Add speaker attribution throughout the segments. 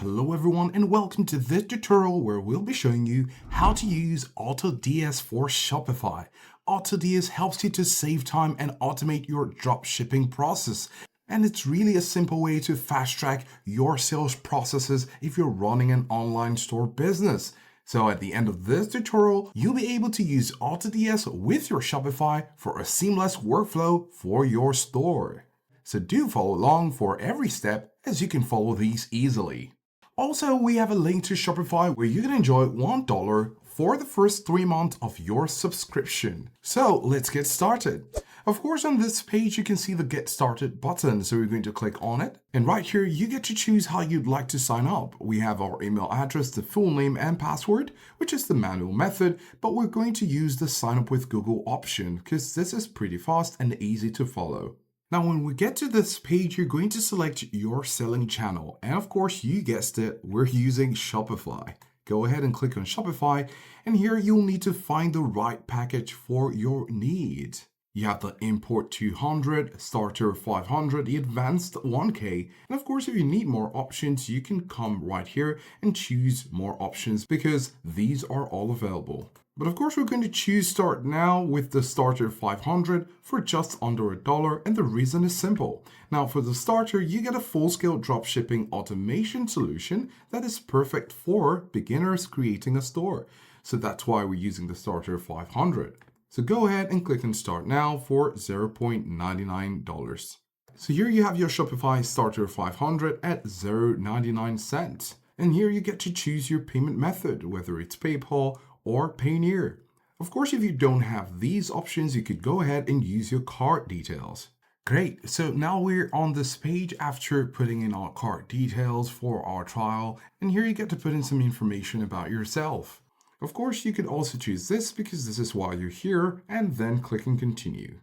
Speaker 1: Hello everyone and welcome to this tutorial where we'll be showing you how to use AutoDS for Shopify. AutoDS helps you to save time and automate your dropshipping process. And it's really a simple way to fast track your sales processes if you're running an online store business. So at the end of this tutorial, you'll be able to use AutoDS with your Shopify for a seamless workflow for your store. So do follow along for every step as you can follow these easily. Also, we have a link to Shopify where you can enjoy $1 for the first 3 months of your subscription. So let's get started. Of course, on this page, you can see the Get Started button. So we're going to click on it. And right here, you get to choose how you'd like to sign up. We have our email address, the full name and password, which is the manual method, but we're going to use the sign up with Google option because this is pretty fast and easy to follow. Now, when we get to this page, you're going to select your selling channel. And of course, you guessed it, we're using Shopify. Go ahead and click on Shopify. And here you'll need to find the right package for your needs. You have the Import 200, Starter 500, the Advanced 1K. And of course, if you need more options, you can come right here and choose more options because these are all available. But of course, we're going to choose Start Now with the Starter 500 for just under $1, and the reason is simple. Now, for the starter, you get a full-scale dropshipping automation solution that is perfect for beginners creating a store. So that's why we're using the Starter 500. So go ahead and click on Start Now for $0.99. So here you have your Shopify Starter 500 at 0.99 cents. And here you get to choose your payment method, whether it's PayPal or Payoneer. Of course, if you don't have these options, you could go ahead and use your card details. Great, so now we're on this page after putting in our card details for our trial, and here you get to put in some information about yourself. Of course, you could also choose this because this is why you're here, and then click and continue.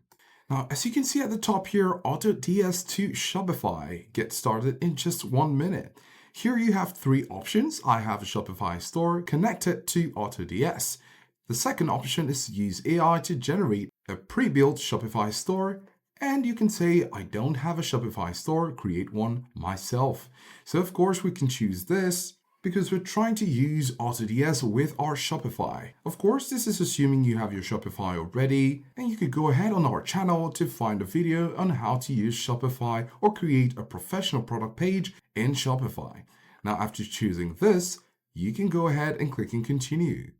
Speaker 1: Now, as you can see at the top here, AutoDS to Shopify. Get started in just 1 minute. Here you have 3 options. I have a Shopify store connected to AutoDS. The second option is to use AI to generate a pre-built Shopify store. And you can say, I don't have a Shopify store, create one myself. So of course we can choose this because we're trying to use AutoDS with our Shopify. Of course, this is assuming you have your Shopify already, and you could go ahead on our channel to find a video on how to use Shopify or create a professional product page in Shopify. Now, after choosing this, you can go ahead and click and continue.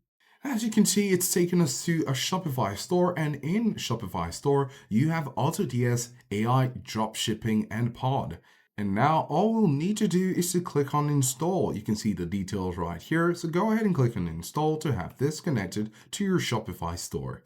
Speaker 1: As you can see, it's taken us to a Shopify store, and in Shopify store, you have AutoDS, AI, Dropshipping, and Pod. And now all we'll need to do is to click on install. You can see the details right here. So go ahead and click on install to have this connected to your Shopify store.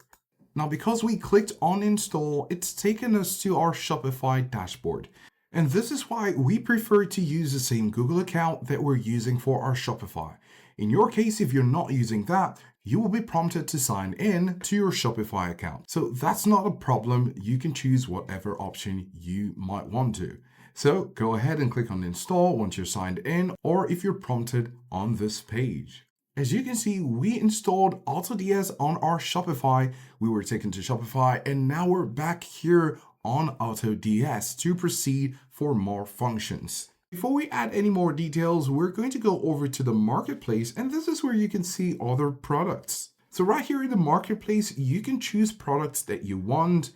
Speaker 1: Now, because we clicked on install, it's taken us to our Shopify dashboard. And this is why we prefer to use the same Google account that we're using for our Shopify. In your case, if you're not using that, you will be prompted to sign in to your Shopify account. So that's not a problem. You can choose whatever option you might want to. So go ahead and click on install once you're signed in, or if you're prompted on this page. As you can see, we installed AutoDS on our Shopify. We were taken to Shopify, and now we're back here on AutoDS to proceed for more functions. Before we add any more details, we're going to go over to the marketplace, and this is where you can see other products. So right here in the marketplace, you can choose products that you want.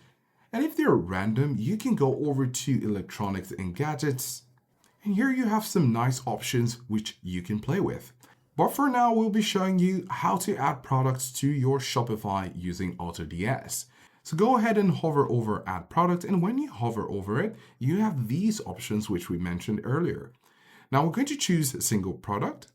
Speaker 1: And if they're random, you can go over to electronics and gadgets. And here you have some nice options which you can play with. But for now, we'll be showing you how to add products to your Shopify using AutoDS. So go ahead and hover over Add Product, and when you hover over it, you have these options which we mentioned earlier. Now we're going to choose a single product,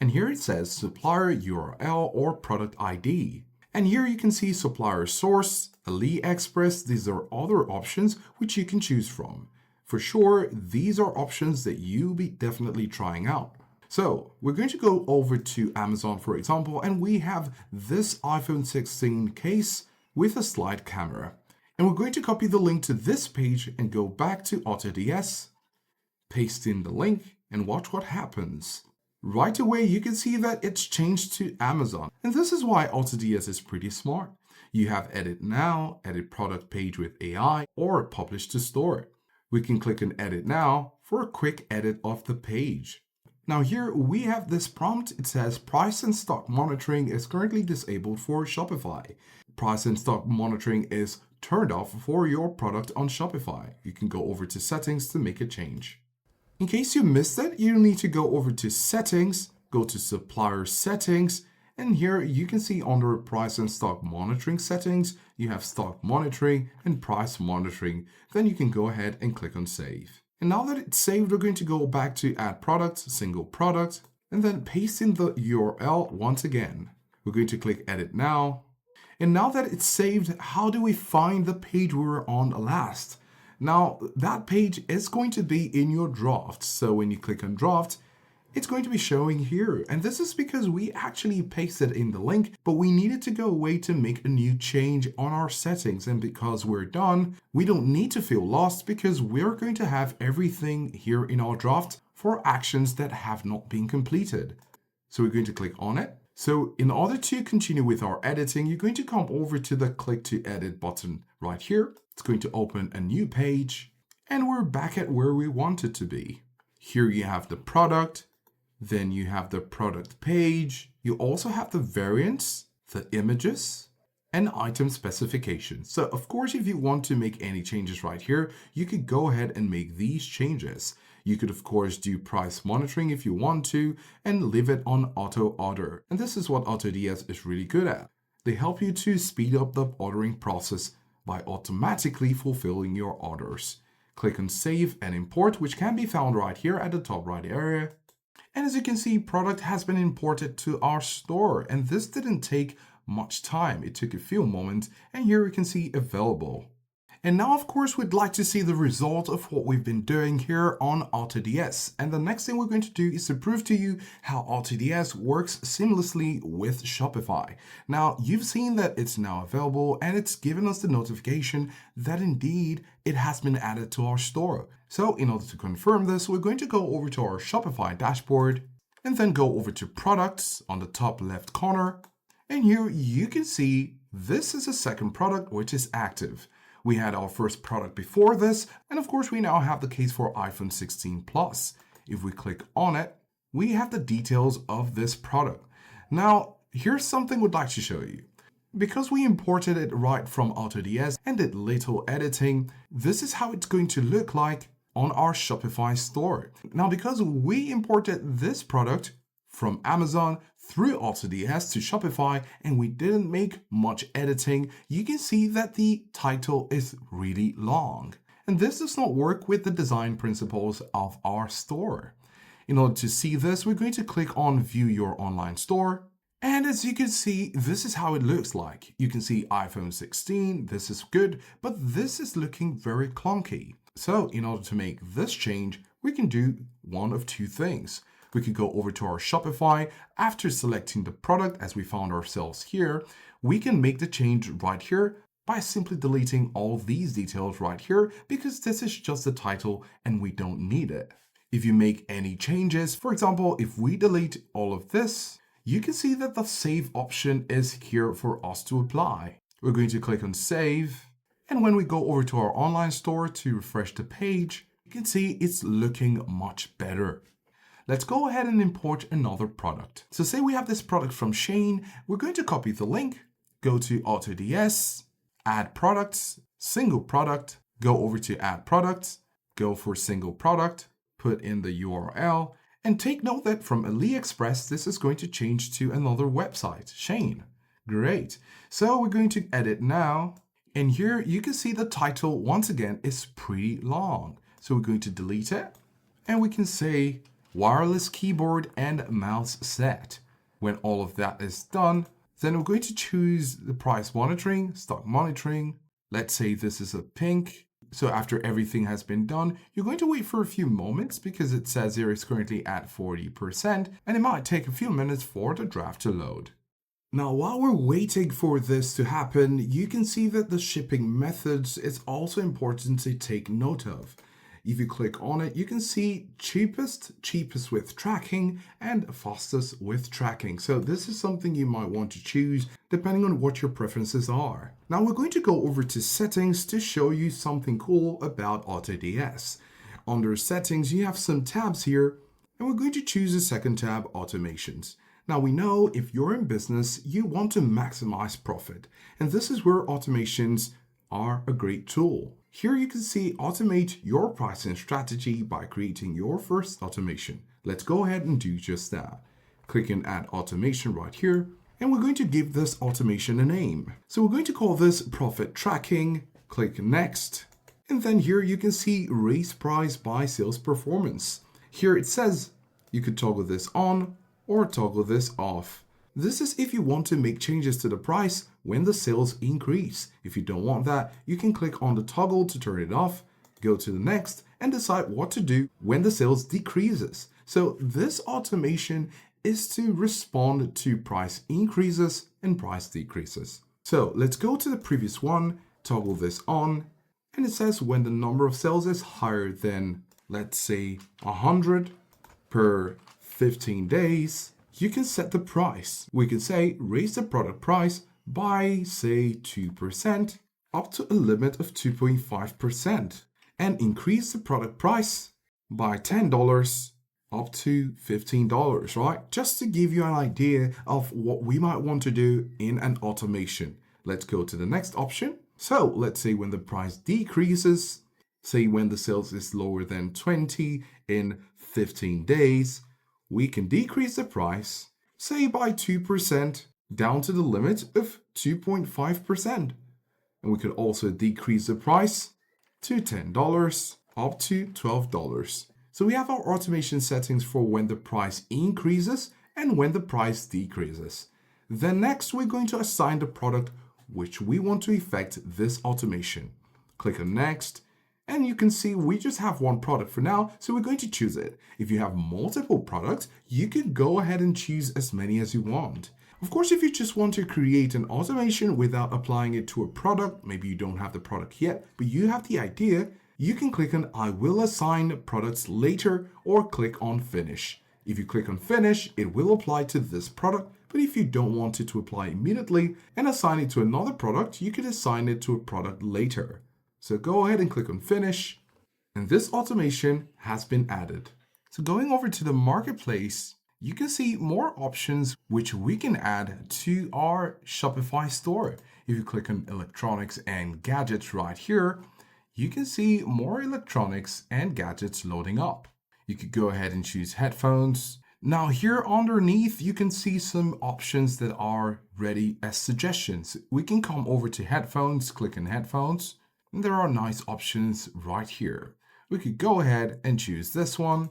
Speaker 1: and here it says Supplier URL or Product ID. And here you can see Supplier Source, AliExpress. These are other options which you can choose from. For sure, these are options that you'll be definitely trying out. So we're going to go over to Amazon, for example, and we have this iPhone 16 case with a slide camera. And we're going to copy the link to this page and go back to AutoDS, paste in the link, and watch what happens. Right away, you can see that it's changed to Amazon. And this is why AutoDS is pretty smart. You have Edit Now, Edit Product Page with AI, or Publish to Store. We can click on Edit Now for a quick edit of the page. Now here we have this prompt. It says price and stock monitoring is currently disabled for Shopify. Price and stock monitoring is turned off for your product on Shopify. You can go over to settings to make a change. In case you missed it, you need to go over to settings, go to supplier settings, and here you can see under price and stock monitoring settings, you have stock monitoring and price monitoring. Then you can go ahead and click on save. And now that it's saved, we're going to go back to add product, single product, and then paste in the URL once again. We're going to click edit now. And now that it's saved, how do we find the page we were on last? Now that page is going to be in your draft. So when you click on draft, it's going to be showing here. And this is because we actually pasted in the link, but we needed to go away to make a new change on our settings. And because we're done, we don't need to feel lost because we're going to have everything here in our draft for actions that have not been completed. So we're going to click on it. So in order to continue with our editing, you're going to come over to the click to edit button right here. It's going to open a new page and we're back at where we wanted to be. Here you have the product. Then you have the product page. You also have the variants, the images, and item specifications. So of course, if you want to make any changes right here, you could go ahead and make these changes. You could of course do price monitoring if you want to and leave it on auto order. And this is what AutoDS is really good at. They help you to speed up the ordering process by automatically fulfilling your orders. Click on save and import, which can be found right here at the top right area. And as you can see, product has been imported to our store, and this didn't take much time. It took a few moments, and here we can see available. And now, of course, we'd like to see the result of what we've been doing here on AutoDS. And the next thing we're going to do is to prove to you how AutoDS works seamlessly with Shopify. Now, you've seen that it's now available and it's given us the notification that indeed it has been added to our store. So in order to confirm this, we're going to go over to our Shopify dashboard and then go over to products on the top left corner. And here you can see this is a second product which is active. We had our first product before this, and of course we now have the case for iPhone 16 Plus. If we click on it, we have the details of this product. Now, here's something we'd like to show you. Because we imported it right from AutoDS and did little editing, this is how it's going to look like on our Shopify store. Now, because we imported this product from Amazon through AutoDS to Shopify and we didn't make much editing, you can see that the title is really long. And this does not work with the design principles of our store. In order to see this, we're going to click on View Your Online Store. And as you can see, this is how it looks like. You can see iPhone 16, this is good, but this is looking very clunky. So in order to make this change, we can do one of two things. We could go over to our Shopify. After selecting the product, as we found ourselves here, we can make the change right here by simply deleting all these details right here because this is just the title and we don't need it. If you make any changes, for example, if we delete all of this, you can see that the save option is here for us to apply. We're going to click on save. And when we go over to our online store to refresh the page, you can see it's looking much better. Let's go ahead and import another product. So say we have this product from Shane. We're going to copy the link, go to AutoDS, add products, single product, go over to add products, go for single product, put in the URL, and take note that from AliExpress, this is going to change to another website, Shane. Great. So we're going to edit now. And here you can see the title once again is pretty long. So we're going to delete it and we can say wireless keyboard and mouse set. When all of that is done, then we're going to choose the price monitoring, stock monitoring. Let's say this is a pink. So after everything has been done, you're going to wait for a few moments because it says here it's currently at 40% and it might take a few minutes for the draft to load. Now, while we're waiting for this to happen, you can see that the shipping methods is also important to take note of. If you click on it, you can see cheapest with tracking, and fastest with tracking. So this is something you might want to choose depending on what your preferences are. Now we're going to go over to settings to show you something cool about AutoDS. Under settings, you have some tabs here. And we're going to choose the second tab, Automations. Now we know if you're in business, you want to maximize profit. And this is where automations are a great tool. Here you can see automate your pricing strategy by creating your first automation. Let's go ahead and do just that. Click on Add Automation right here. And we're going to give this automation a name. So we're going to call this Profit Tracking. Click Next. And then here you can see Raise Price by Sales Performance. Here it says you could toggle this on or toggle this off. This is if you want to make changes to the price when the sales increase. If you don't want that, you can click on the toggle to turn it off, go to the next, and decide what to do when the sales decreases. So this automation is to respond to price increases and price decreases. So let's go to the previous one, toggle this on, and it says when the number of sales is higher than, let's say, 100 per 15 days, you can set the price. We can say raise the product price by, say, 2% up to a limit of 2.5% and increase the product price by $10 up to $15, right? Just to give you an idea of what we might want to do in an automation. Let's go to the next option. So let's say when the price decreases, say when the sales is lower than 20 in 15 days, we can decrease the price, say by 2% down to the limit of 2.5%. And we could also decrease the price to $10 up to $12. So we have our automation settings for when the price increases and when the price decreases. Then next, we're going to assign the product which we want to effect this automation. Click on Next, and you can see we just have one product for now, so we're going to choose it. If you have multiple products, you can go ahead and choose as many as you want. Of course, if you just want to create an automation without applying it to a product, maybe you don't have the product yet, but you have the idea, you can click on I will assign products later or click on Finish. If you click on Finish, it will apply to this product, but if you don't want it to apply immediately and assign it to another product, you can assign it to a product later. So go ahead and click on Finish, and this automation has been added. So going over to the marketplace, you can see more options which we can add to our Shopify store. If you click on Electronics and Gadgets right here, you can see more electronics and gadgets loading up. You could go ahead and choose headphones. Now here underneath, you can see some options that are ready as suggestions. We can come over to headphones, click on headphones, and there are nice options right here. We could go ahead and choose this one.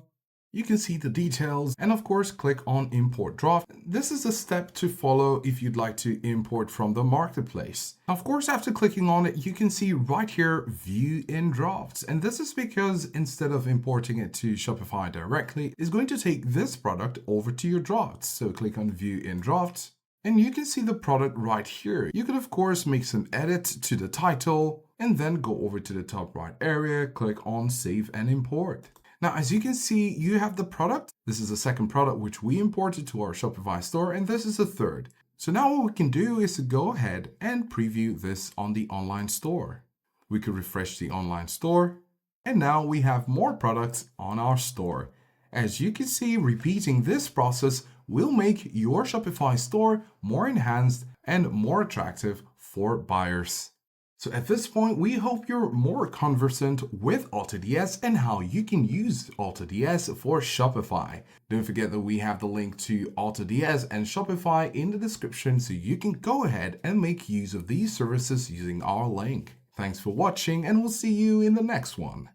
Speaker 1: You can see the details and of course click on import draft. This is a step to follow if you'd like to import from the marketplace. Of course, after clicking on it, you can see right here, view in drafts. And this is because instead of importing it to Shopify directly, it's going to take this product over to your drafts. So click on view in drafts and you can see the product right here. You can of course make some edits to the title and then go over to the top right area, click on save and import. Now, as you can see, you have the product. This is the second product which we imported to our Shopify store, and this is the third. So now what we can do is to go ahead and preview this on the online store. We could refresh the online store, and now we have more products on our store. As you can see, repeating this process will make your Shopify store more enhanced and more attractive for buyers. So at this point, we hope you're more conversant with AutoDS and how you can use AutoDS for Shopify. Don't forget that we have the link to AutoDS and Shopify in the description, so you can go ahead and make use of these services using our link. Thanks for watching, and we'll see you in the next one.